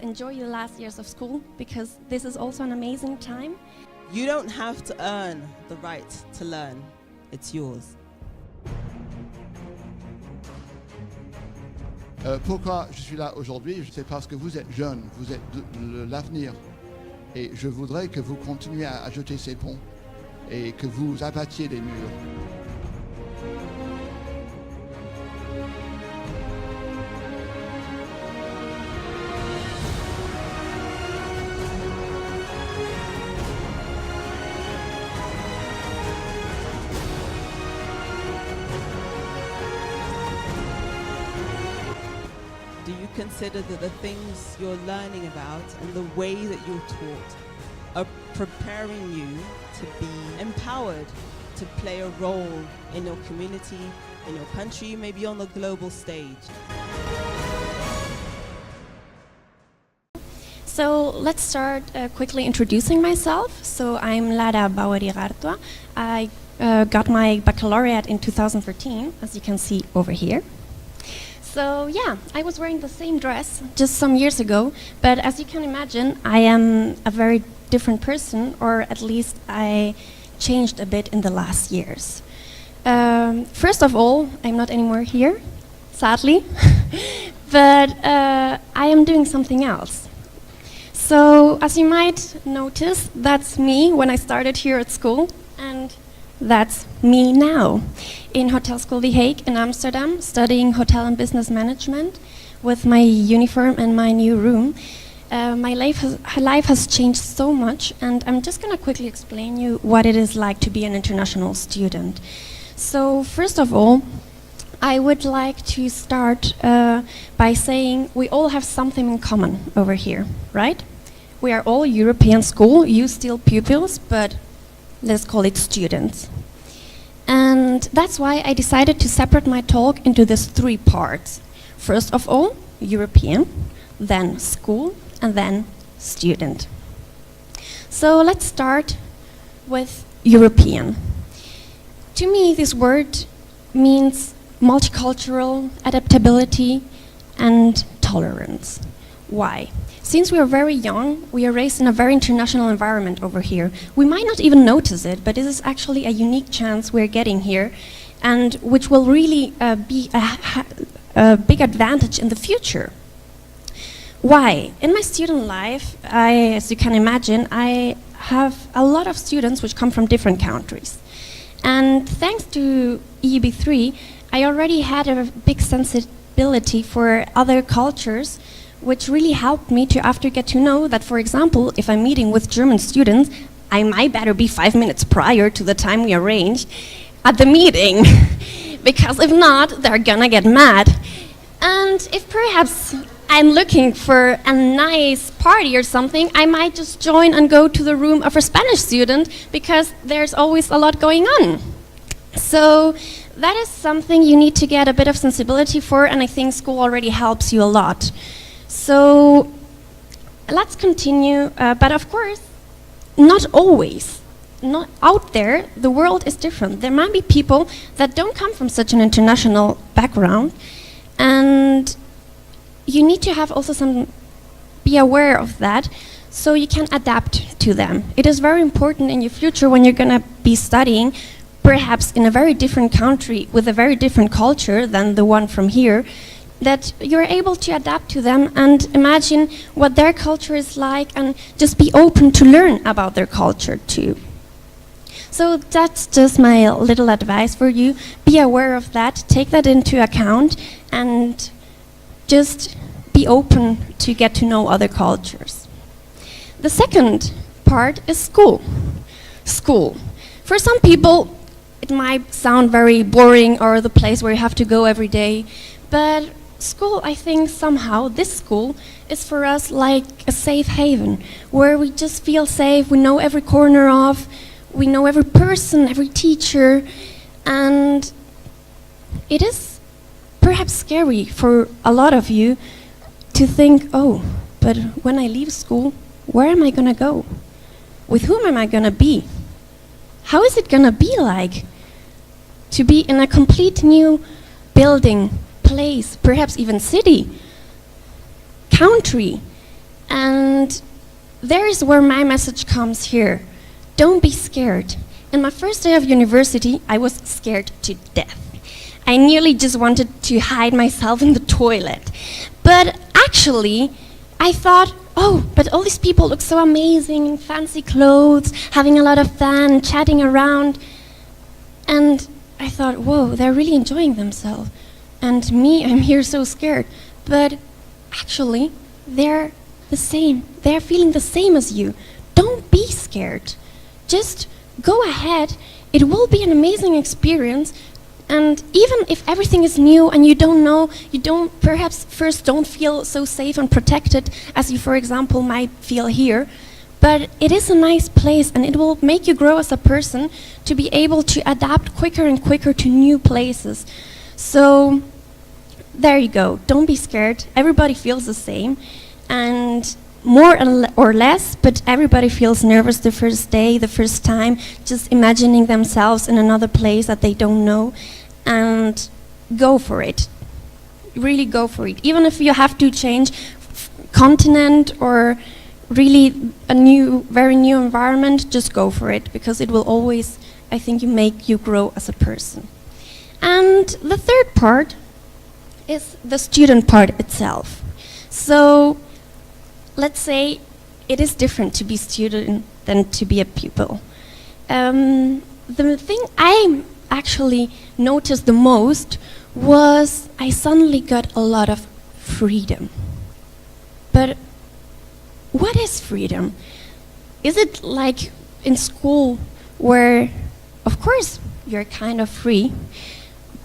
Enjoy your last years of school, because this is also an amazing time. You don't have to earn the right to learn. It's yours. Pourquoi je suis là aujourd'hui? C'est parce que vous êtes jeunes, vous êtes l'avenir. Et je voudrais que vous continuiez à jeter ces ponts et que vous abattiez les murs. Do you consider that the things you're learning about and the way that you're taught are preparing you to be empowered to play a role in your community, in your country, maybe on the global stage? So let's start quickly introducing myself. So I'm Lara Bauer Igartua. I got my baccalaureate in 2013, as you can see over here. So yeah, I was wearing the same dress just some years ago, but as you can imagine, I am a very different person, or at least I changed a bit in the last years. First of all, I'm not anymore here, sadly, but I am doing something else. So as you might notice, that's me when I started here at school, and that's me now in Hotel School The Hague in Amsterdam, studying hotel and business management with my uniform and my new room. My life has changed so much, and I'm just going to quickly explain you what it is like to be an international student. So first of all, I would like to start by saying we all have something in common over here, right? We are all European school, you still pupils, but let's call it students. And that's why I decided to separate my talk into these three parts. First of all, European, then school, and then student. So let's start with European. To me, this word means multicultural, adaptability, and tolerance. Why? Since we are very young, we are raised in a very international environment over here. We might not even notice it, but this is actually a unique chance we're getting here, and which will really be a big advantage in the future. Why? In my student life, as you can imagine, I have a lot of students which come from different countries. And thanks to EEB3, I already had a big sensibility for other cultures, which really helped me to after get to know that, for example, if I'm meeting with German students, I might better be 5 minutes prior to the time we arranged at the meeting, because if not, they're gonna get mad. And if perhaps I'm looking for a nice party or something, I might just join and go to the room of a Spanish student, because there's always a lot going on. So that is something you need to get a bit of sensibility for, and I think school already helps you a lot. So let's continue, but of course, not always. Not out there, the world is different. There might be people that don't come from such an international background, and you need to have also be aware of that, so you can adapt to them. It is very important in your future when you're gonna be studying, perhaps in a very different country with a very different culture than the one from here, that you're able to adapt to them and imagine what their culture is like, and just be open to learn about their culture too. So that's just my little advice for you. Be aware of that, take that into account, and just be open to get to know other cultures. The second part is school. School. For some people, it might sound very boring, or the place where you have to go every day, but school, I think somehow, this school is for us like a safe haven, where we just feel safe, we know every corner of, we know every person, every teacher, and it is perhaps scary for a lot of you to think, oh, but when I leave school, where am I gonna go? With whom am I gonna be? How is it gonna be like to be in a complete new building, place, perhaps even city, country, And there is where my message comes here. Don't be scared. In my first day of university, I was scared to death. I nearly just wanted to hide myself in the toilet. But actually, I thought, oh, but all these people look so amazing in fancy clothes, having a lot of fun, chatting around. And I thought, whoa, they're really enjoying themselves. And me, I'm here so scared. But actually, they're the same. They're feeling the same as you. Don't be scared. Just go ahead. It will be an amazing experience. And even if everything is new and you don't know, you perhaps first don't feel so safe and protected as you, for example, might feel here. But it is a nice place, and it will make you grow as a person to be able to adapt quicker and quicker to new places. So there you go. Don't be scared. Everybody feels the same. And more or less, but everybody feels nervous the first day, the first time, just imagining themselves in another place that they don't know. And go for it. Really go for it. Even if you have to change continent or really a new, very new environment, just go for it, because it will always, I think, make you grow as a person. And the third part is the student part itself. So let's say it is different to be student than to be a pupil. The thing I actually noticed the most was I suddenly got a lot of freedom. But what is freedom? Is it like in school where, of course, you're kind of free,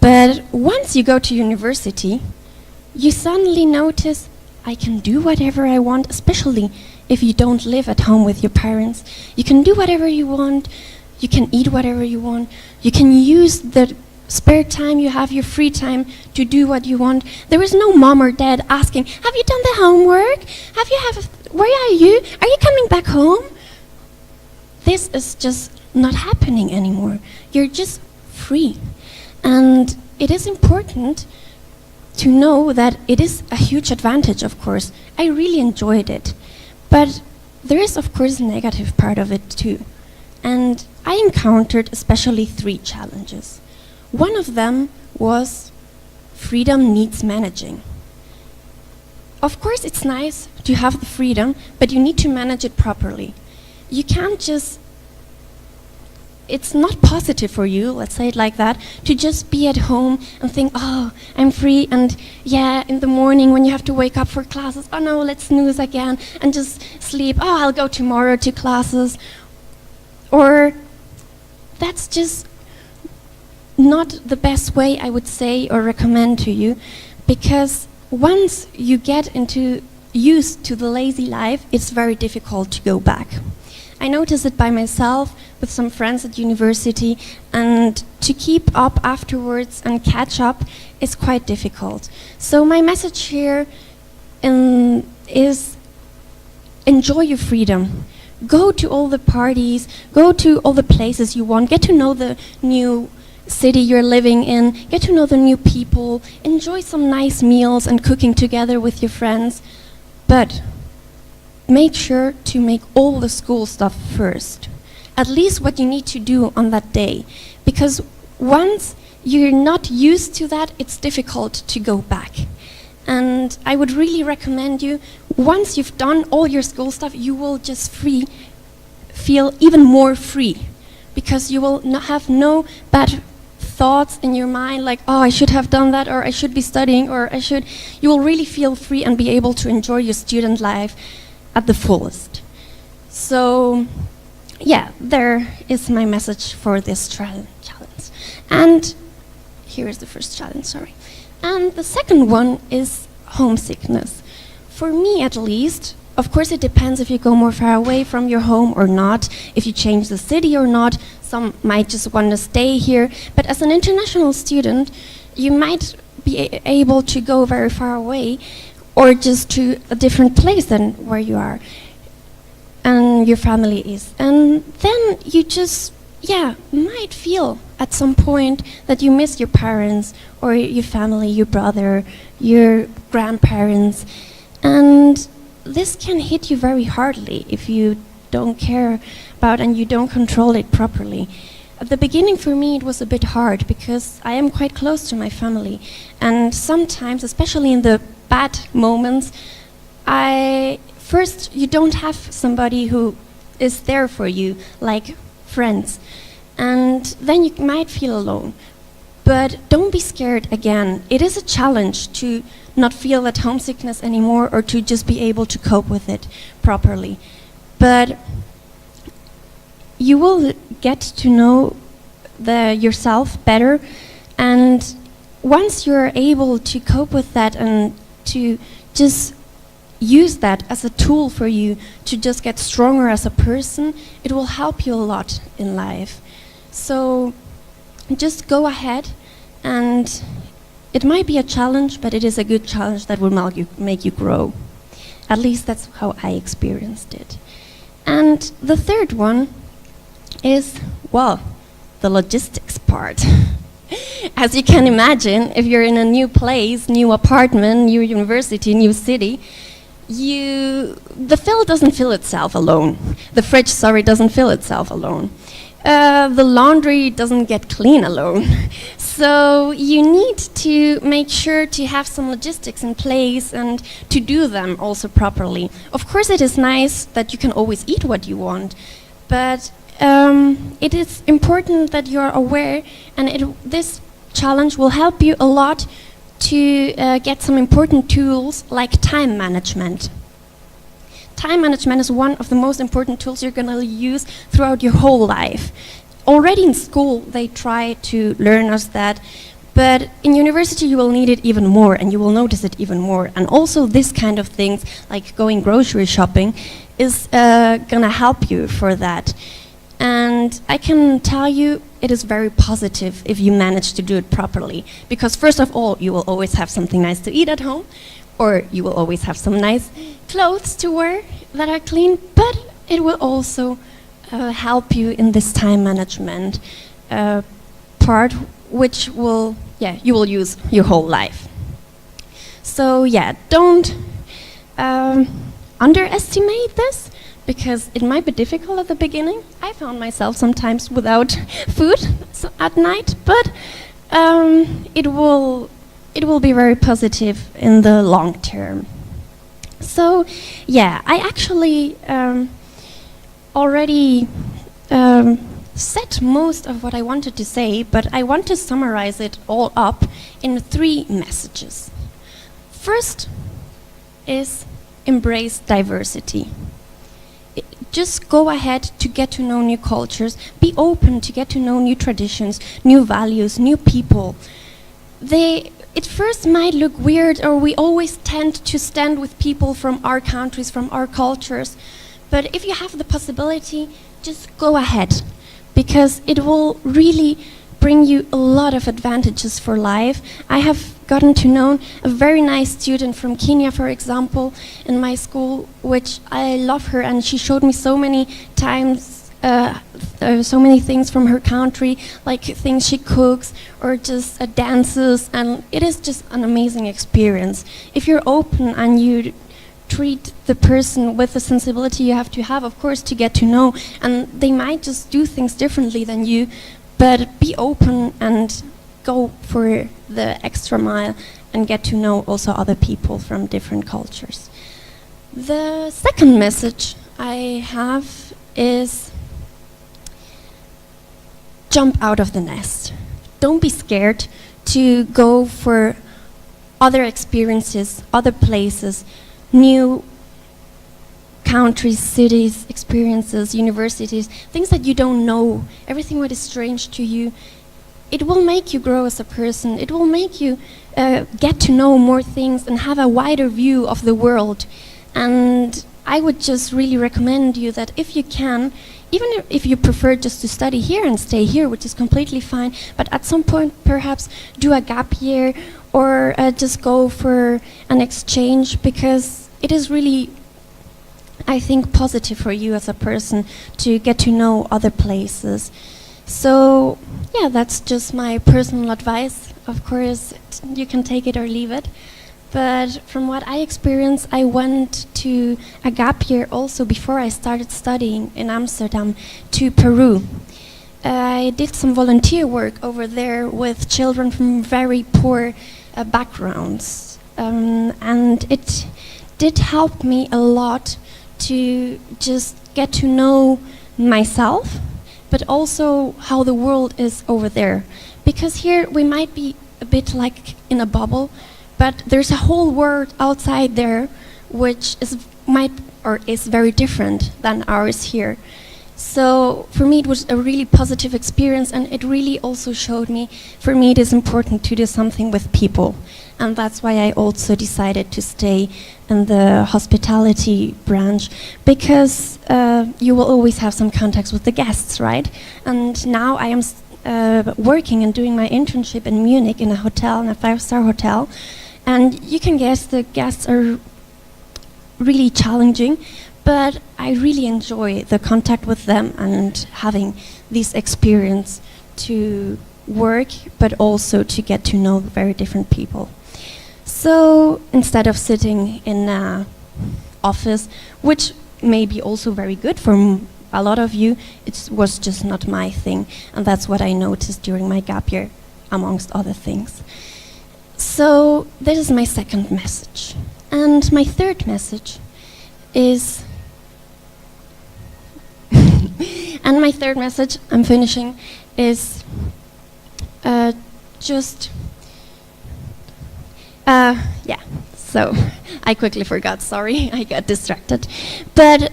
but once you go to university, you suddenly notice I can do whatever I want, especially if you don't live at home with your parents. You can do whatever you want, you can eat whatever you want, you can use the spare time you have, your free time, to do what you want. There is no mom or dad asking, have you done the homework? Where are you? Are you coming back home? This is just not happening anymore. You're just free. And it is important to know that it is a huge advantage, of course. I really enjoyed it. But there is, of course, a negative part of it too. And I encountered especially 3 challenges. One of them was freedom needs managing. Of course, it's nice to have the freedom, but you need to manage it properly. You can't just, it's not positive for you, let's say it like that, to just be at home and think, oh, I'm free, and yeah, in the morning when you have to wake up for classes, oh no, let's snooze again, and just sleep, oh, I'll go tomorrow to classes. Or that's just not the best way, I would say, or recommend to you, because once you get used to the lazy life, it's very difficult to go back. I noticed it by myself with some friends at university, and to keep up afterwards and catch up is quite difficult. So my message here is enjoy your freedom. Go to all the parties, go to all the places you want, get to know the new city you're living in, get to know the new people, enjoy some nice meals and cooking together with your friends, but make sure to make all the school stuff first. At least what you need to do on that day, because once you're not used to that, it's difficult to go back. And I would really recommend you, once you've done all your school stuff, you will just feel even more free, because you will not have no bad thoughts in your mind like, oh, I should have done that, or I should be studying, or you will really feel free and be able to enjoy your student life at the fullest. So yeah, there is my message for this challenge. And here is the first challenge, sorry. And the second one is homesickness. For me, at least, of course it depends if you go more far away from your home or not, if you change the city or not. Some might just want to stay here. But as an international student, you might be able to go very far away, or just to a different place than where you are and your family is. And then you just, might feel at some point that you miss your parents or your family, your brother, your grandparents. And this can hit you very hardly if you don't care about and you don't control it properly. At the beginning for me it was a bit hard because I am quite close to my family, and sometimes, especially in the bad moments, you don't have somebody who is there for you, like friends, and then you might feel alone. But don't be scared again. It is a challenge to not feel that homesickness anymore, or to just be able to cope with it properly. But you will get to know yourself better, and once you're able to cope with that and to just use that as a tool for you to just get stronger as a person, it will help you a lot in life. So just go ahead, and it might be a challenge, but it is a good challenge that will make you grow. At least that's how I experienced it. And the third one is, well, the logistics part. As you can imagine, if you're in a new place, new apartment, new university, new city, the fill doesn't fill itself alone. The fridge, doesn't fill itself alone. The laundry doesn't get clean alone. So you need to make sure to have some logistics in place and to do them also properly. Of course, it is nice that you can always eat what you want, but it is important that you are aware, and this challenge will help you a lot to get some important tools like time management. Time management is one of the most important tools you're going to use throughout your whole life. Already in school they try to learn us that, but in university you will need it even more, and you will notice it even more. And also this kind of things, like going grocery shopping, is going to help you for that. And I can tell you, it is very positive if you manage to do it properly. Because first of all, you will always have something nice to eat at home, or you will always have some nice clothes to wear that are clean, but it will also help you in this time management part, which you will use your whole life. So yeah, don't underestimate this, because it might be difficult at the beginning. I found myself sometimes without food at night, but it will be very positive in the long term. So yeah, I actually already said most of what I wanted to say, but I want to summarize it all up in 3 messages. First is embrace diversity. Just go ahead to get to know new cultures. Be open to get to know new traditions, new values, new people. It first might look weird, or we always tend to stand with people from our countries, from our cultures. But if you have the possibility, just go ahead, because it will really bring you a lot of advantages for life. I have gotten to know a very nice student from Kenya, for example, in my school, which I love her, and she showed me so many times so many things from her country, like things she cooks or just dances, and it is just an amazing experience. If you're open and you treat the person with the sensibility you have, of course, to get to know, and they might just do things differently than you, but be open and go for the extra mile and get to know also other people from different cultures. The second message I have is jump out of the nest. Don't be scared to go for other experiences, other places, new countries, cities, experiences, universities, things that you don't know, everything what is strange to you. It will make you grow as a person. It will make you get to know more things and have a wider view of the world. And I would just really recommend you that if you can, even if you prefer just to study here and stay here, which is completely fine, but at some point perhaps do a gap year or just go for an exchange, because it is really, I think, positive for you as a person to get to know other places. So yeah, that's just my personal advice. Of course, you can take it or leave it, But from what I experienced, I went to a gap year also before I started studying in Amsterdam to Peru. I did some volunteer work over there with children from very poor backgrounds. And it did help me a lot to just get to know myself, but also how the world is over there. Because here we might be a bit like in a bubble, but there's a whole world outside there which is very different than ours here. So for me it was a really positive experience, and it really also showed me, for me it is important to do something with people. And that's why I also decided to stay in the hospitality branch, because you will always have some contacts with the guests, right? And now I am working and doing my internship in Munich in a hotel, in a 5-star hotel. And you can guess the guests are really challenging, but I really enjoy the contact with them and having this experience to work, but also to get to know very different people. So instead of sitting in an office, which may be also very good for a lot of you, it was just not my thing. And that's what I noticed during my gap year, amongst other things. So this is my second message. And my third message is, and my third message, I'm finishing, is so I quickly forgot, sorry, I got distracted. But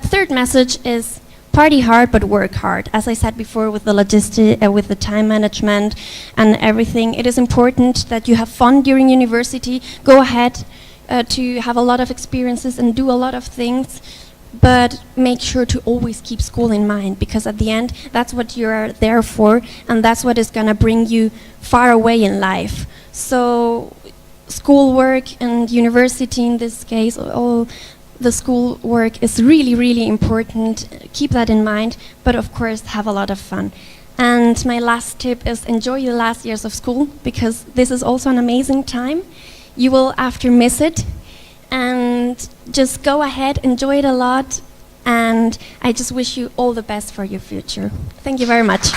third message is party hard but work hard. As I said before, with the logistics, with the time management and everything, it is important that you have fun during university. Go ahead to have a lot of experiences and do a lot of things, but make sure to always keep school in mind, because at the end, that's what you're there for, and that's what is gonna bring you far away in life. So schoolwork and university in this case, all the school work is really, really important. Keep that in mind, but of course have a lot of fun. And my last tip is enjoy your last years of school, because this is also an amazing time. You will after miss it, and just go ahead, enjoy it a lot, and I just wish you all the best for your future. Thank you very much.